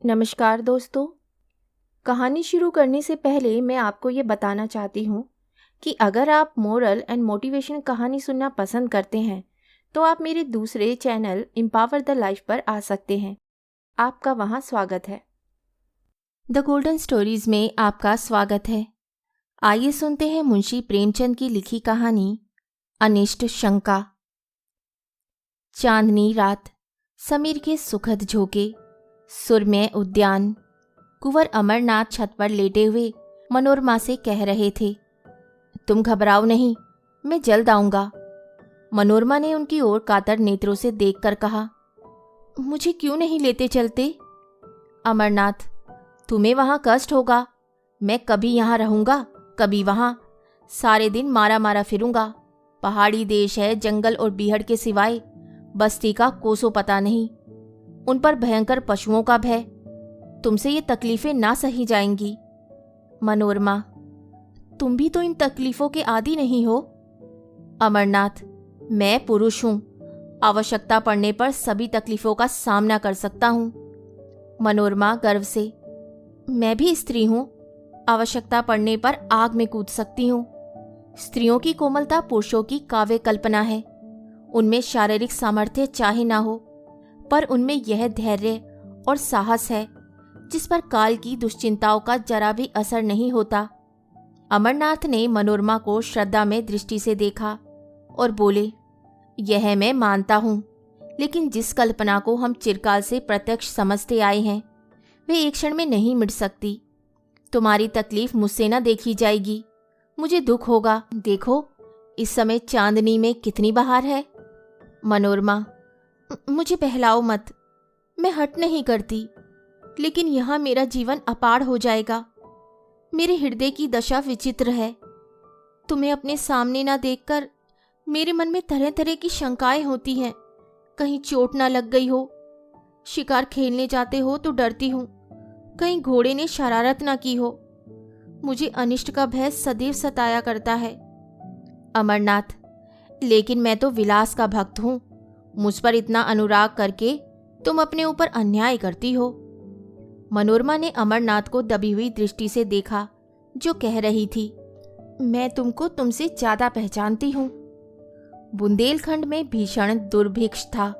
नमस्कार दोस्तों। कहानी शुरू करने से पहले मैं आपको ये बताना चाहती हूँ कि अगर आप मोरल एंड मोटिवेशन कहानी सुनना पसंद करते हैं तो आप मेरे दूसरे चैनल एम्पावर द लाइफ पर आ सकते हैं। आपका वहाँ स्वागत है। द गोल्डन स्टोरीज में आपका स्वागत है। आइए सुनते हैं मुंशी प्रेमचंद की लिखी कहानी अनिष्ट शंका। चांदनी रात, समीर के सुखद झोंके, सुरम्य उद्यान। कुंवर अमरनाथ छत पर लेटे हुए मनोरमा से कह रहे थे, तुम घबराओ नहीं, मैं जल्द आऊंगा। मनोरमा ने उनकी ओर कातर नेत्रों से देखकर कहा, मुझे क्यों नहीं लेते चलते? अमरनाथ, तुम्हें वहां कष्ट होगा। मैं कभी यहाँ रहूंगा, कभी वहां। सारे दिन मारा मारा फिरूंगा। पहाड़ी देश है, जंगल और बीहड़ के सिवाय बस्ती का कोसों पता नहीं। उन पर भयंकर पशुओं का भय। तुमसे ये तकलीफें ना सही जाएंगी। मनोरमा, तुम भी तो इन तकलीफों के आदी नहीं हो। अमरनाथ, मैं पुरुष हूं, आवश्यकता पड़ने पर सभी तकलीफों का सामना कर सकता हूं। मनोरमा गर्व से, मैं भी स्त्री हूं, आवश्यकता पड़ने पर आग में कूद सकती हूं। स्त्रियों की कोमलता पुरुषों की काव्य कल्पना है। उनमें शारीरिक सामर्थ्य चाहे ना हो, पर उनमें यह धैर्य और साहस है जिस पर काल की दुश्चिंताओं का जरा भी असर नहीं होता। अमरनाथ ने मनोरमा को श्रद्धा में दृष्टि से देखा और बोले, यह मैं मानता हूं, लेकिन जिस कल्पना को हम चिरकाल से प्रत्यक्ष समझते आए हैं वे एक क्षण में नहीं मिट सकती। तुम्हारी तकलीफ मुझसे न देखी जाएगी, मुझे दुख होगा। देखो, इस समय चांदनी में कितनी बहार है। मनोरमा, मुझे बहलाओ मत, मैं हट नहीं करती, लेकिन यहाँ मेरा जीवन अपार हो जाएगा। मेरे हृदय की दशा विचित्र है। तुम्हें अपने सामने ना देखकर मेरे मन में तरह तरह की शंकाएं होती हैं। कहीं चोट ना लग गई हो, शिकार खेलने जाते हो तो डरती हूँ, कहीं घोड़े ने शरारत ना की हो। मुझे अनिष्ट का भय सदैव सताया करता है। अमरनाथ, लेकिन मैं तो विलास का भक्त हूँ। मुझ पर इतना अनुराग करके तुम अपने ऊपर अन्याय करती हो। मनोरमा ने अमरनाथ को दबी हुई दृष्टि से देखा, जो कह रही थी, मैं तुमको तुमसे ज्यादा पहचानती हूँ। बुंदेलखंड में भीषण दुर्भिक्ष था।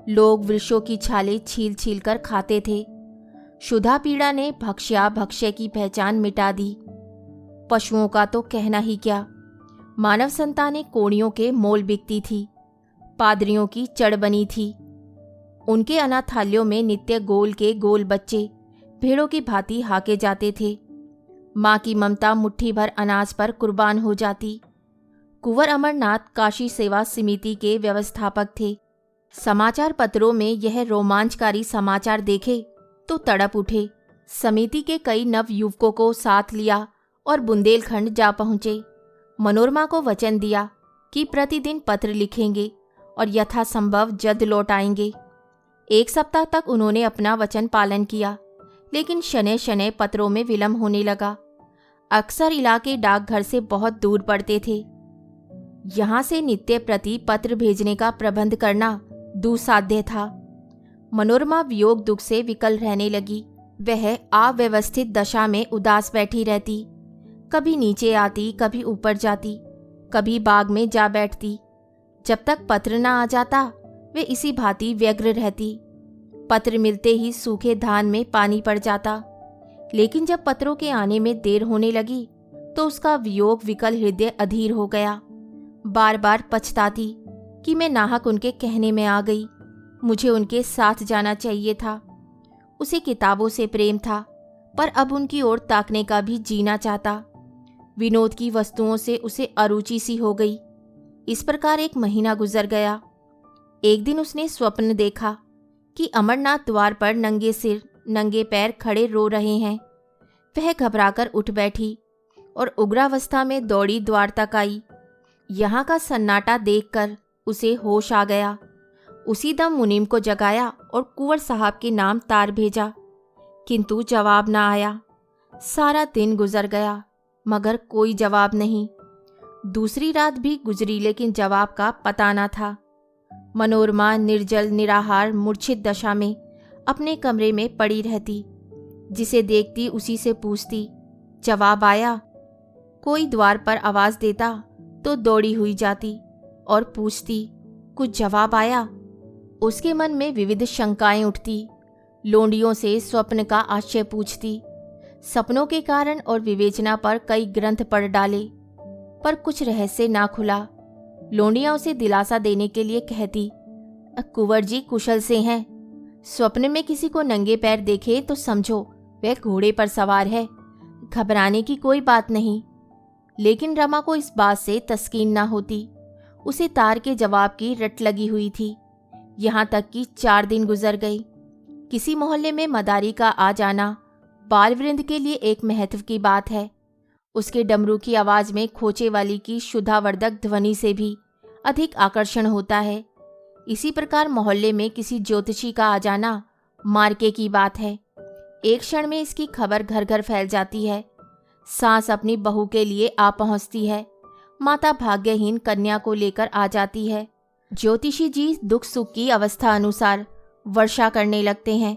लोग वृक्षों की छालें छील छील कर खाते थे। क्षुधा पीड़ा ने भक्ष्या भक्ष्य की पहचान मिटा दी। पशुओं का तो कहना ही क्या, मानव संतानें कोड़ियों के मोल बिकती थी। पादरियों की चढ़ बनी थी। उनके अनाथालयों में नित्य गोल के गोल बच्चे भेड़ों की भांति हाके जाते थे। माँ की ममता मुट्ठी भर अनाज पर कुर्बान हो जाती। कुंवर अमरनाथ काशी सेवा समिति के व्यवस्थापक थे। समाचार पत्रों में यह रोमांचकारी समाचार देखे तो तड़प उठे। समिति के कई नव युवकों को साथ लिया और बुंदेलखंड जा पहुंचे। मनोरमा को वचन दिया कि प्रतिदिन पत्र लिखेंगे और यथासंभव जल्द लौट आएंगे। 1 सप्ताह तक उन्होंने अपना वचन पालन किया, लेकिन शनै शनै पत्रों में विलंब होने लगा। अक्सर इलाके डाकघर से बहुत दूर पड़ते थे। यहाँ से नित्य प्रति पत्र भेजने का प्रबंध करना दुस्साध्य था। मनोरमा वियोग दुख से विकल रहने लगी। वह अव्यवस्थित दशा में उदास बैठी रहती। कभी नीचे आती, कभी ऊपर जाती, कभी बाग में जा बैठती। जब तक पत्र न आ जाता वे इसी भांति व्यग्र रहती। पत्र मिलते ही सूखे धान में पानी पड़ जाता। लेकिन जब पत्रों के आने में देर होने लगी तो उसका वियोग विकल हृदय अधीर हो गया। बार बार पछताती कि मैं नाहक उनके कहने में आ गई। मुझे उनके साथ जाना चाहिए था। उसे किताबों से प्रेम था, पर अब उनकी ओर ताकने का भी जीना चाहता। विनोद की वस्तुओं से उसे अरुचि सी हो गई। इस प्रकार 1 महीना गुजर गया। एक दिन उसने स्वप्न देखा कि अमरनाथ द्वार पर नंगे सिर नंगे पैर खड़े रो रहे हैं। वह घबराकर उठ बैठी और उग्रावस्था में दौड़ी द्वार तक आई। यहाँ का सन्नाटा देखकर उसे होश आ गया। उसी दम मुनीम को जगाया और कुंवर साहब के नाम तार भेजा, किंतु जवाब न आया। सारा दिन गुजर गया मगर कोई जवाब नहीं। दूसरी रात भी गुजरी, लेकिन जवाब का पता न था। मनोरमा निर्जल निराहार मूर्छित दशा में अपने कमरे में पड़ी रहती। जिसे देखती उसी से पूछती, जवाब आया? कोई द्वार पर आवाज देता तो दौड़ी हुई जाती और पूछती, कुछ जवाब आया? उसके मन में विविध शंकाएं उठती। लोंडियों से स्वप्न का आशय पूछती। सपनों के कारण और विवेचना पर कई ग्रंथ पढ़ डाले, पर कुछ रहस्य ना खुला। लोंडियां उसे दिलासा देने के लिए कहती, कुंवर जी कुशल से हैं। स्वप्न में किसी को नंगे पैर देखे तो समझो वह घोड़े पर सवार है, घबराने की कोई बात नहीं। लेकिन रमा को इस बात से तस्कीन ना होती। उसे तार के जवाब की रट लगी हुई थी। यहाँ तक कि 4 दिन गुजर गए। किसी मोहल्ले में मदारी का आ जाना बालवृंद के लिए एक महत्व की बात है। उसके डमरू की आवाज में खोचे वाली की शुद्धावर्धक ध्वनि से भी अधिक आकर्षण होता है। इसी प्रकार मोहल्ले में किसी ज्योतिषी का आ जाना मार्के की बात है। एक क्षण में इसकी खबर घर घर फैल जाती है। सास अपनी बहू के लिए आ पहुंचती है। माता भाग्यहीन कन्या को लेकर आ जाती है। ज्योतिषी जी दुख सुख की अवस्था अनुसार वर्षा करने लगते हैं।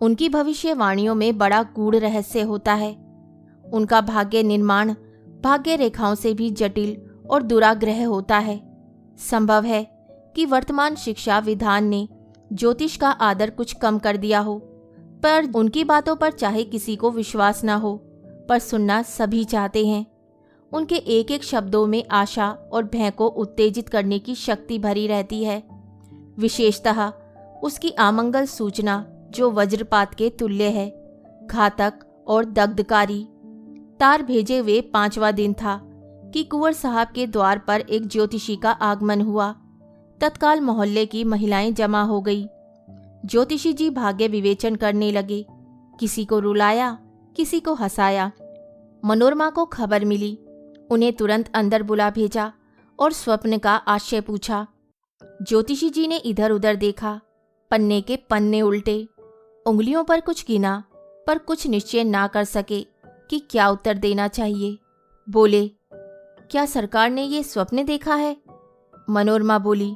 उनकी भविष्यवाणियों में बड़ा गूढ़ रहस्य होता है। उनका भाग्य निर्माण भाग्य रेखाओं से भी जटिल और दुराग्रह होता है। संभव है कि वर्तमान शिक्षा विधान ने ज्योतिष का आदर कुछ कम कर दिया हो, पर उनकी बातों पर चाहे किसी को विश्वास न हो, पर सुनना सभी चाहते हैं। उनके एक एक शब्दों में आशा और भय को उत्तेजित करने की शक्ति भरी रहती है। विशेषतः उसकी आमंगल सूचना जो वज्रपात के तुल्य है, घातक और दग्धकारी। तार भेजे हुए 5वां दिन था कि कुंवर साहब के द्वार पर एक ज्योतिषी का आगमन हुआ। तत्काल मोहल्ले की महिलाएं जमा हो गई। ज्योतिषी जी भाग्य विवेचन करने लगे। किसी को रुलाया, किसी को हंसाया। मनोरमा को खबर मिली। उन्हें तुरंत अंदर बुला भेजा और स्वप्न का आशय पूछा। ज्योतिषी जी ने इधर उधर देखा, पन्ने के पन्ने उल्टे, उंगलियों पर कुछ गिना, पर कुछ निश्चय ना कर सके कि क्या उत्तर देना चाहिए। बोले, क्या सरकार ने ये स्वप्न देखा है? मनोरमा बोली,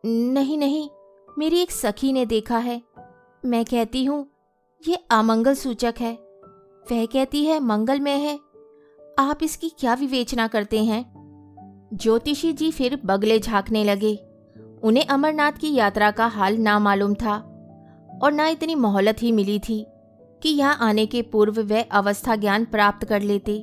नहीं नहीं, मेरी एक सखी ने देखा है। मैं कहती हूँ ये अमंगल सूचक है, वह कहती है मंगलमय है। आप इसकी क्या विवेचना करते हैं? ज्योतिषी जी फिर बगले झांकने लगे। उन्हें अमरनाथ की यात्रा का हाल ना मालूम था और ना इतनी मोहलत ही मिली थी कि यहाँ आने के पूर्व वह अवस्था ज्ञान प्राप्त कर लेते।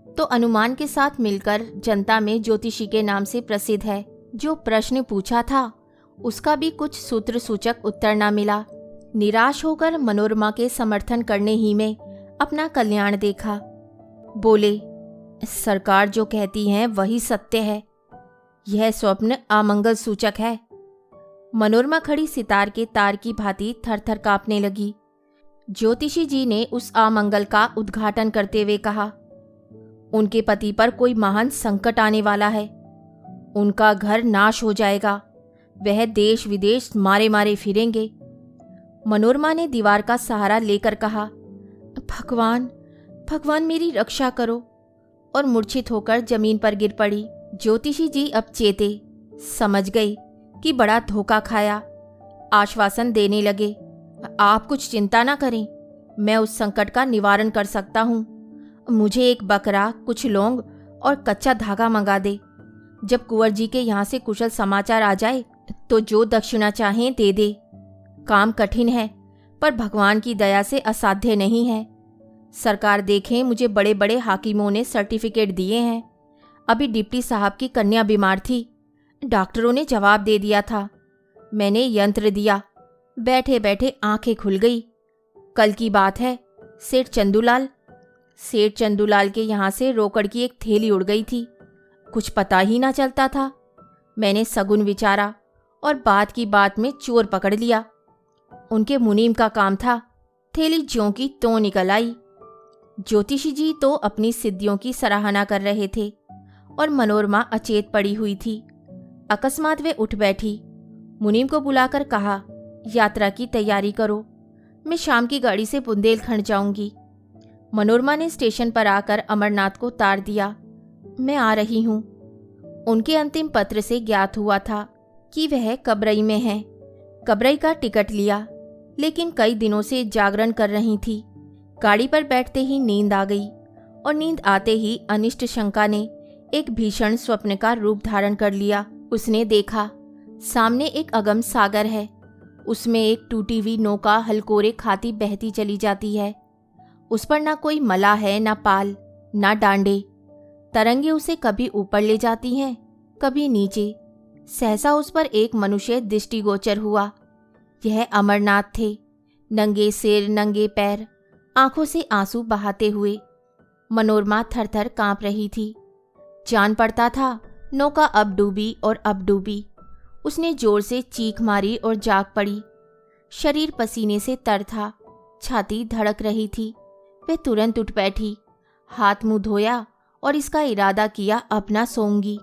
तो अनुमान के साथ मिलकर जनता में ज्योतिषी के नाम से प्रसिद्ध है। जो प्रश्न पूछा था उसका भी कुछ सूत्र सूचक उत्तर ना मिला। निराश होकर मनोरमा के समर्थन करने ही में अपना कल्याण देखा। बोले, सरकार जो कहती हैं वही सत्य है। यह स्वप्न अमंगल सूचक है। मनोरमा खड़ी सितार के तार की भांति थरथर कांपने लगी। ज्योतिषी जी ने उस अमंगल का उद्घाटन करते हुए कहा, उनके पति पर कोई महान संकट आने वाला है। उनका घर नाश हो जाएगा। वह देश विदेश मारे मारे फिरेंगे। मनोरमा ने दीवार का सहारा लेकर कहा, भगवान भगवान मेरी रक्षा करो, और मूर्छित होकर जमीन पर गिर पड़ी। ज्योतिषी जी अब चेते, समझ गए कि बड़ा धोखा खाया। आश्वासन देने लगे, आप कुछ चिंता ना करें, मैं उस संकट का निवारण कर सकता हूँ। मुझे एक बकरा, कुछ लौंग और कच्चा धागा मंगा दे। जब कुंवर जी के यहाँ से कुशल समाचार आ जाए तो जो दक्षिणा चाहें दे दे। काम कठिन है पर भगवान की दया से असाध्य नहीं है। सरकार देखें, मुझे बड़े बड़े हाकिमों ने सर्टिफिकेट दिए हैं। अभी डिप्टी साहब की कन्या बीमार थी, डॉक्टरों ने जवाब दे दिया था। मैंने यंत्र दिया, बैठे बैठे आंखें खुल गई। कल की बात है, सेठ चंदूलाल के यहाँ से रोकड़ की एक थैली उड़ गई थी। कुछ पता ही ना चलता था। मैंने सगुन विचारा और बात की बात में चोर पकड़ लिया। उनके मुनीम का काम था। थैली ज्यों की त्यों निकल आई। ज्योतिषी जी तो अपनी सिद्धियों की सराहना कर रहे थे और मनोरमा अचेत पड़ी हुई थी। अकस्मात वे उठ बैठी। मुनीम को बुलाकर कहा, यात्रा की तैयारी करो, मैं शाम की गाड़ी से बुंदेलखंड जाऊंगी। मनोरमा ने स्टेशन पर आकर अमरनाथ को तार दिया, मैं आ रही हूँ। उनके अंतिम पत्र से ज्ञात हुआ था कि वह कबरई में हैं। कबरई का टिकट लिया। लेकिन कई दिनों से जागरण कर रही थी। गाड़ी पर बैठते ही नींद आ गई और नींद आते ही अनिष्ट शंका ने एक भीषण स्वप्न का रूप धारण कर लिया। उसने देखा सामने एक अगम सागर है, उसमें एक टूटी हुई नौका हलकोरे खाती बहती चली जाती है। उस पर ना कोई मला है, ना पाल, ना डांडे। तरंगे उसे कभी ऊपर ले जाती हैं, कभी नीचे। सहसा उस पर एक मनुष्य दृष्टिगोचर हुआ। यह अमरनाथ थे, नंगे सिर, नंगे पैर, आंखों से आंसू बहाते हुए। मनोरमा थर-थर कांप रही थी। जान पड़ता था नौका अब डूबी और अब डूबी। उसने जोर से चीख मारी और जाग पड़ी। शरीर पसीने से तर था, छाती धड़क रही थी। वह तुरंत उठ बैठी, हाथ मुंह धोया और इसका इरादा किया अब ना सोऊंगी।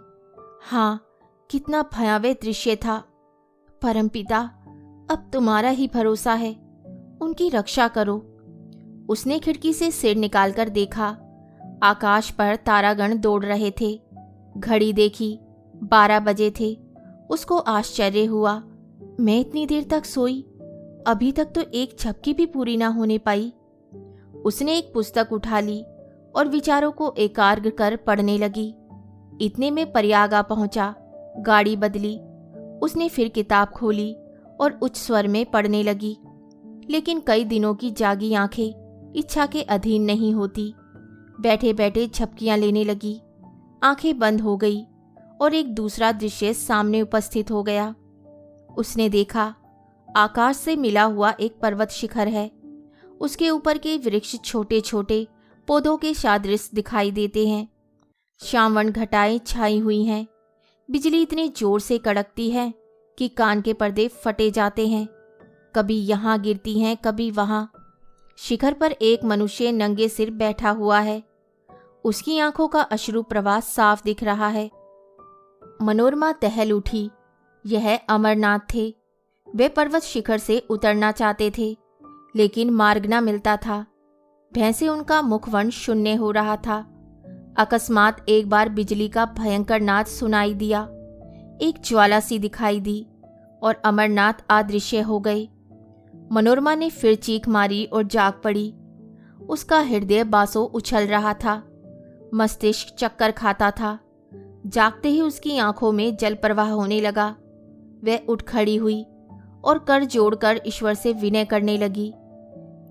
हाँ, कितना भयावह दृश्य था। परमपिता, अब तुम्हारा ही भरोसा है, उनकी रक्षा करो। उसने खिड़की से सिर निकालकर देखा। आकाश पर तारागण दौड़ रहे थे। घड़ी देखी, 12 बजे थे। उसको आश्चर्य हुआ, मैं इतनी देर तक सोई, अभी तक तो एक झपकी भी पूरी ना होने पाई। उसने एक पुस्तक उठा ली और विचारों को एकाग्र कर पढ़ने लगी। इतने में प्रयाग आ पहुंचा। गाड़ी बदली। उसने फिर किताब खोली और उच्च स्वर में पढ़ने लगी। लेकिन कई दिनों की जागी आंखें इच्छा के अधीन नहीं होती। बैठे बैठे झपकियां लेने लगी। आंखें बंद हो गई और एक दूसरा दृश्य सामने उपस्थित हो गया। उसने देखा आकाश से मिला हुआ एक पर्वत शिखर है। उसके ऊपर के वृक्ष छोटे छोटे पौधों के सदृश दिखाई देते हैं। श्यामवर्ण घटाएं छाई हुई हैं। बिजली इतने जोर से कड़कती है कि कान के पर्दे फटे जाते हैं। कभी यहाँ गिरती हैं, कभी वहाँ। शिखर पर एक मनुष्य नंगे सिर बैठा हुआ है। उसकी आंखों का अश्रु प्रवाह साफ दिख रहा है। मनोरमा टहल उठी। यह अमरनाथ थे। वे पर्वत शिखर से उतरना चाहते थे, लेकिन मार्ग न मिलता था। भैंसे उनका मुखवर्ण शून्य हो रहा था। अकस्मात एक बार बिजली का भयंकर नाद सुनाई दिया। एक ज्वाला सी दिखाई दी और अमरनाथ अदृश्य हो गए। मनोरमा ने फिर चीख मारी और जाग पड़ी। उसका हृदय बासों उछल रहा था। मस्तिष्क चक्कर खाता था। जागते ही उसकी आंखों में जल प्रवाह होने लगा। वह उठ खड़ी हुई और कर जोड़कर ईश्वर से विनय करने लगी।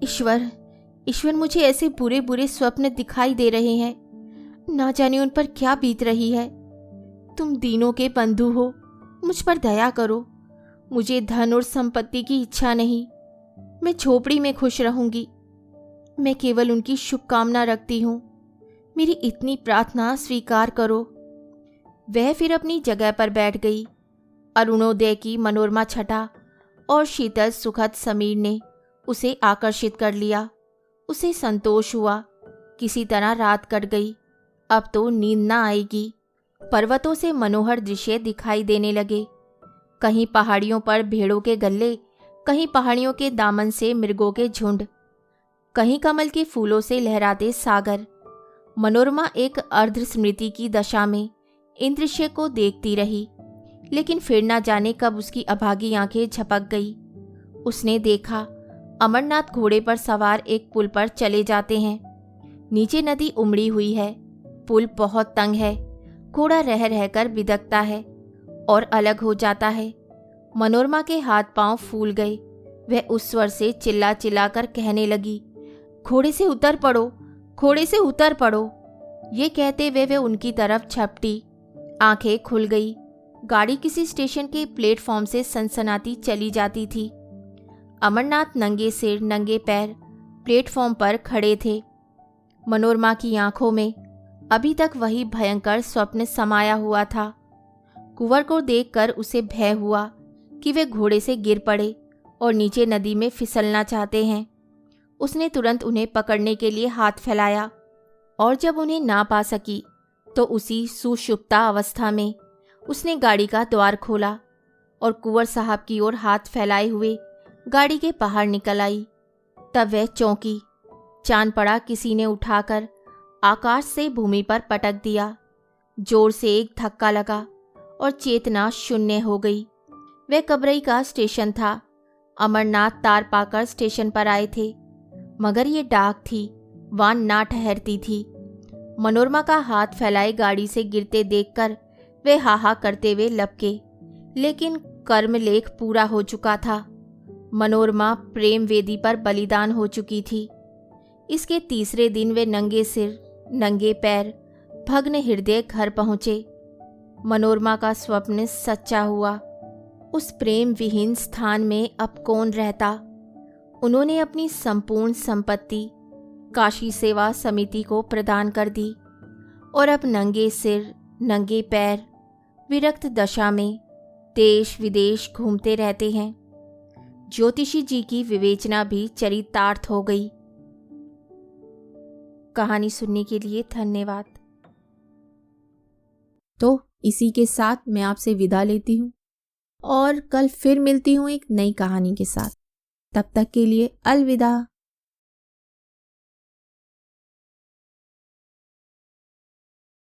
ईश्वर, ईश्वर, मुझे ऐसे बुरे बुरे स्वप्न दिखाई दे रहे हैं। ना जाने उन पर क्या बीत रही है। तुम दीनों के बंधु हो, मुझ पर दया करो। मुझे धन और संपत्ति की इच्छा नहीं। मैं झोपड़ी में खुश रहूंगी। मैं केवल उनकी शुभकामना रखती हूँ। मेरी इतनी प्रार्थना स्वीकार करो। वह फिर अपनी जगह पर बैठ गई। अरुणोदय की मनोरमा छटा और शीतल सुखद समीर ने उसे आकर्षित कर लिया। उसे संतोष हुआ, किसी तरह रात कट गई। अब तो नींद ना आएगी। पर्वतों से मनोहर दृश्य दिखाई देने लगे। कहीं पहाड़ियों पर भेड़ों के गल्ले, कहीं पहाड़ियों के दामन से मृगों के झुंड, कहीं कमल के फूलों से लहराते सागर। मनोरमा एक अर्ध स्मृति की दशा में इन दृश्य को देखती रही, लेकिन फिर ना जाने कब उसकी अभागी आंखें झपक गई। उसने देखा अमरनाथ घोड़े पर सवार एक पुल पर चले जाते हैं। नीचे नदी उमड़ी हुई है। पुल बहुत तंग है। घोड़ा रह रहकर बिदकता है और अलग हो जाता है। मनोरमा के हाथ पांव फूल गए। वह उस स्वर से चिल्ला चिल्ला कर कहने लगी, घोड़े से उतर पड़ो, घोड़े से उतर पड़ो। ये कहते हुए वे उनकी तरफ झपटी। आंखें खुल गई। गाड़ी किसी स्टेशन के प्लेटफॉर्म से सनसनाती चली जाती थी। अमरनाथ नंगे सिर, नंगे पैर प्लेटफॉर्म पर खड़े थे। मनोरमा की आंखों में अभी तक वही भयंकर स्वप्न समाया हुआ था। कुंवर को देखकर उसे भय हुआ कि वे घोड़े से गिर पड़े और नीचे नदी में फिसलना चाहते हैं। उसने तुरंत उन्हें पकड़ने के लिए हाथ फैलाया और जब उन्हें ना पा सकी तो उसी सुषुप्ता अवस्था में उसने गाड़ी का द्वार खोला और कुंवर साहब की ओर हाथ फैलाए हुए गाड़ी के बाहर निकल आई। तब वह चौंकी। जान पड़ा किसी ने उठाकर आकाश से भूमि पर पटक दिया। जोर से एक धक्का लगा और चेतना शून्य हो गई। वह कबरई का स्टेशन था। अमरनाथ तार पाकर स्टेशन पर आए थे, मगर ये डाक थी, वान ना ठहरती थी। मनोरमा का हाथ फैलाए गाड़ी से गिरते देखकर वे हाहा करते हुए लपके, लेकिन कर्मलेख पूरा हो चुका था। मनोरमा प्रेम वेदी पर बलिदान हो चुकी थी। इसके तीसरे दिन वे नंगे सिर, नंगे पैर, भग्न हृदय घर पहुंचे। मनोरमा का स्वप्न सच्चा हुआ। उस प्रेम विहीन स्थान में अब कौन रहता? उन्होंने अपनी संपूर्ण संपत्ति काशी सेवा समिति को प्रदान कर दी और अब नंगे सिर, नंगे पैर, विरक्त दशा में देश विदेश घूमते रहते हैं। ज्योतिषी जी की विवेचना भी चरितार्थ हो गई। कहानी सुनने के लिए धन्यवाद। तो इसी के साथ मैं आपसे विदा लेती हूँ और कल फिर मिलती हूँ एक नई कहानी के साथ। तब तक के लिए अलविदा।